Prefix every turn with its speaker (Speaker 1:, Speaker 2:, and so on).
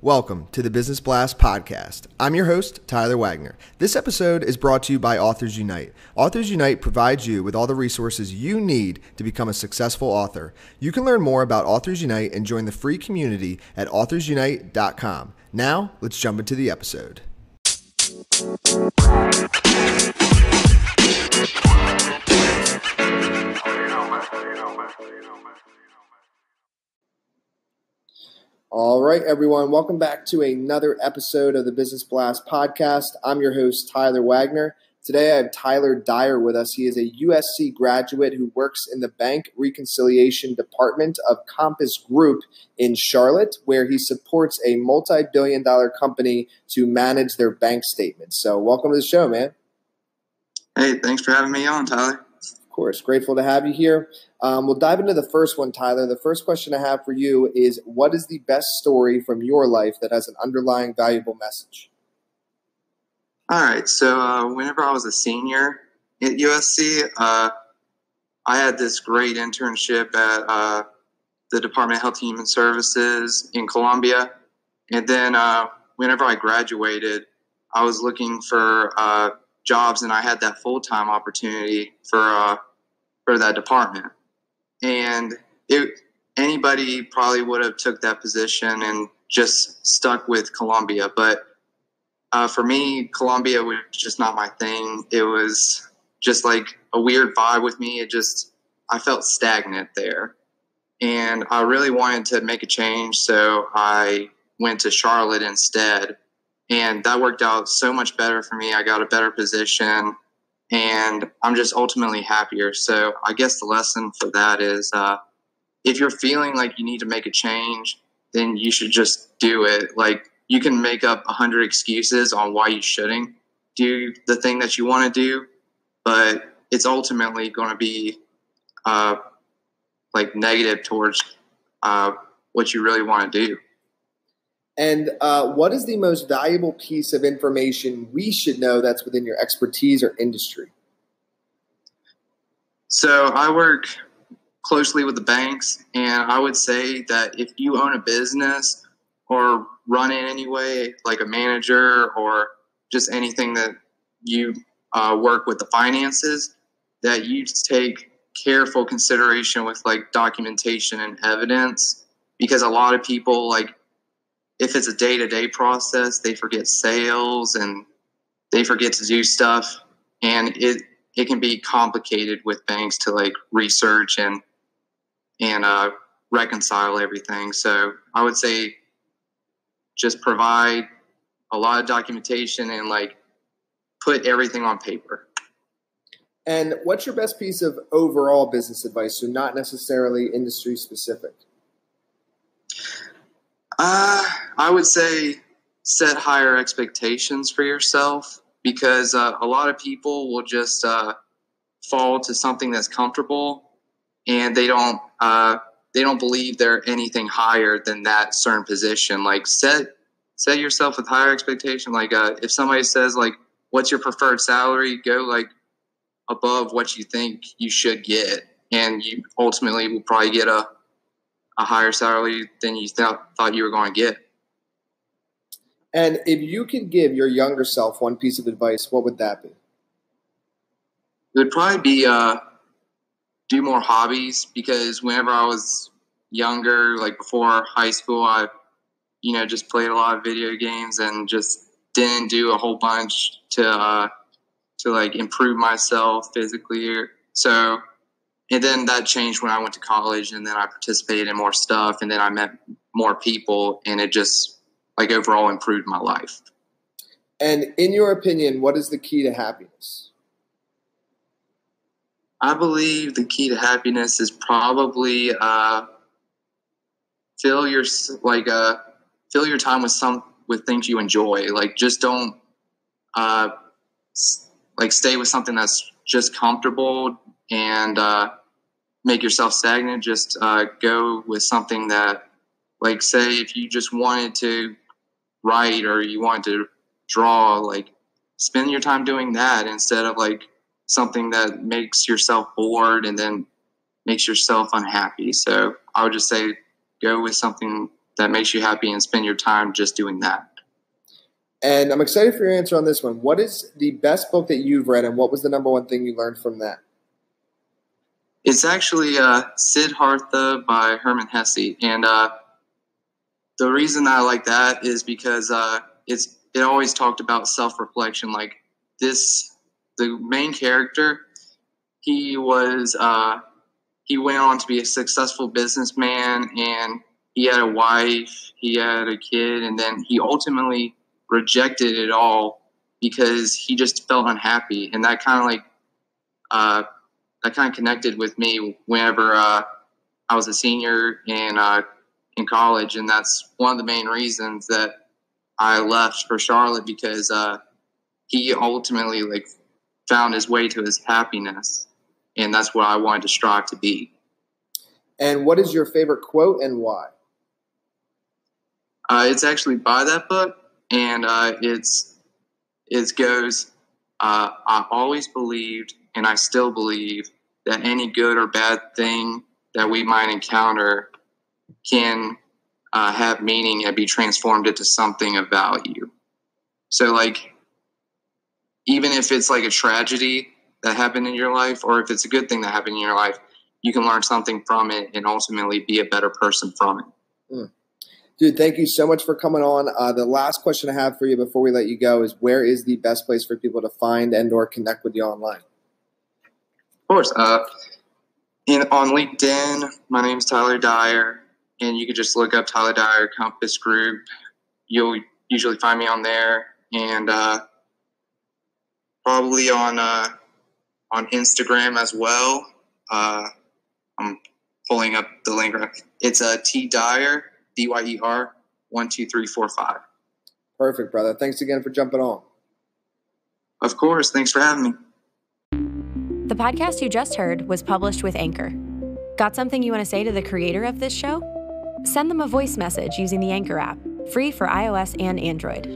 Speaker 1: Welcome to the Business Blast podcast. I'm your host, Tyler Wagner. This episode is brought to you by Authors Unite. Authors Unite provides you with all the resources you need to become a successful author. You can learn more about Authors Unite and join the free community at authorsunite.com. Now, let's jump into the episode. All right, everyone. Welcome back to another episode of the Business Blast podcast. I'm your host, Tyler Wagner. Today, I have Tyler Dyer with us. He is a USC graduate who works in the Bank Reconciliation Department of Compass Group in Charlotte, where he supports a multi-billion-dollar company to manage their bank statements. So welcome to the show, man.
Speaker 2: Hey, thanks for having me on, Tyler.
Speaker 1: Of course. Grateful to have you here. We'll dive into the first one, Tyler. The first question I have for you is, what is the best story from your life that has an underlying valuable message?
Speaker 2: All right. So whenever I was a senior at USC, I had this great internship at the Department of Health and Human Services in Columbia. And then whenever I graduated, I was looking for jobs, and I had that full-time opportunity for that department. And anybody probably would have took that position and just stuck with Columbia. But for me, Columbia was just not my thing. It was just like a weird vibe with me. I felt stagnant there. And I really wanted to make a change, so I went to Charlotte instead. And that worked out so much better for me. I got a better position, and I'm just ultimately happier. So I guess the lesson for that is if you're feeling like you need to make a change, then you should just do it. Like, you can make up 100 excuses on why you shouldn't do the thing that you want to do, but it's ultimately going to be negative towards what you really want to do.
Speaker 1: And what is the most valuable piece of information we should know that's within your expertise or industry?
Speaker 2: So I work closely with the banks, and I would say that if you own a business or run it anyway, like a manager or just anything that you work with the finances, that you take careful consideration with like documentation and evidence, because a lot of people, like, if it's a day-to-day process, they forget sales and they forget to do stuff. And it can be complicated with banks to like research and reconcile everything. So I would say just provide a lot of documentation and like put everything on paper.
Speaker 1: And what's your best piece of overall business advice, so not necessarily industry specific?
Speaker 2: I would say set higher expectations for yourself, because a lot of people will just fall to something that's comfortable, and they don't believe they're anything higher than that certain position. Like, set yourself with higher expectation. Like if somebody says like, what's your preferred salary, go like above what you think you should get, and you ultimately will probably get a higher salary than you thought you were going to get.
Speaker 1: And if you could give your younger self one piece of advice, what would that be?
Speaker 2: It would probably be do more hobbies, because whenever I was younger, like before high school, I just played a lot of video games and just didn't do a whole bunch to like improve myself physically. And then that changed when I went to college, and then I participated in more stuff, and then I met more people, and it just like overall improved my life.
Speaker 1: And in your opinion, what is the key to happiness?
Speaker 2: I believe the key to happiness is probably fill your time with things you enjoy. Like, just don't stay with something that's just comfortable and make yourself stagnant. Just go with something that, like, say if you just wanted to write or you wanted to draw, like, spend your time doing that instead of like something that makes yourself bored and then makes yourself unhappy. So I would just say go with something that makes you happy and spend your time just doing that.
Speaker 1: And I'm excited for your answer on this one. What is the best book that you've read, and what was the number one thing you learned from that?
Speaker 2: It's actually Siddhartha by Hermann Hesse. And the reason I like that is because it always talked about self-reflection. Like the main character, he went on to be a successful businessman, and he had a wife, he had a kid, and then he ultimately rejected it all because he just felt unhappy. And that kind of connected with me whenever I was a senior in college, and that's one of the main reasons that I left for Charlotte, because he ultimately found his way to his happiness, and that's what I wanted to strive to be.
Speaker 1: And what is your favorite quote and why?
Speaker 2: It's actually by that book, and it goes, I always believed, and I still believe, that any good or bad thing that we might encounter can have meaning and be transformed into something of value. So, even if it's a tragedy that happened in your life, or if it's a good thing that happened in your life, you can learn something from it and ultimately be a better person from it.
Speaker 1: Dude, thank you so much for coming on. The last question I have for you before we let you go is, where is the best place for people to find and or connect with you online?
Speaker 2: Of course. On LinkedIn, my name's Tyler Dyer, and you can just look up Tyler Dyer Compass Group. You'll usually find me on there, and probably on Instagram as well. I'm pulling up the link. It's T Dyer, Dyer 12345.
Speaker 1: Perfect, brother. Thanks again for jumping on.
Speaker 2: Of course. Thanks for having me.
Speaker 3: The podcast you just heard was published with Anchor. Got something you want to say to the creator of this show? Send them a voice message using the Anchor app, free for iOS and Android.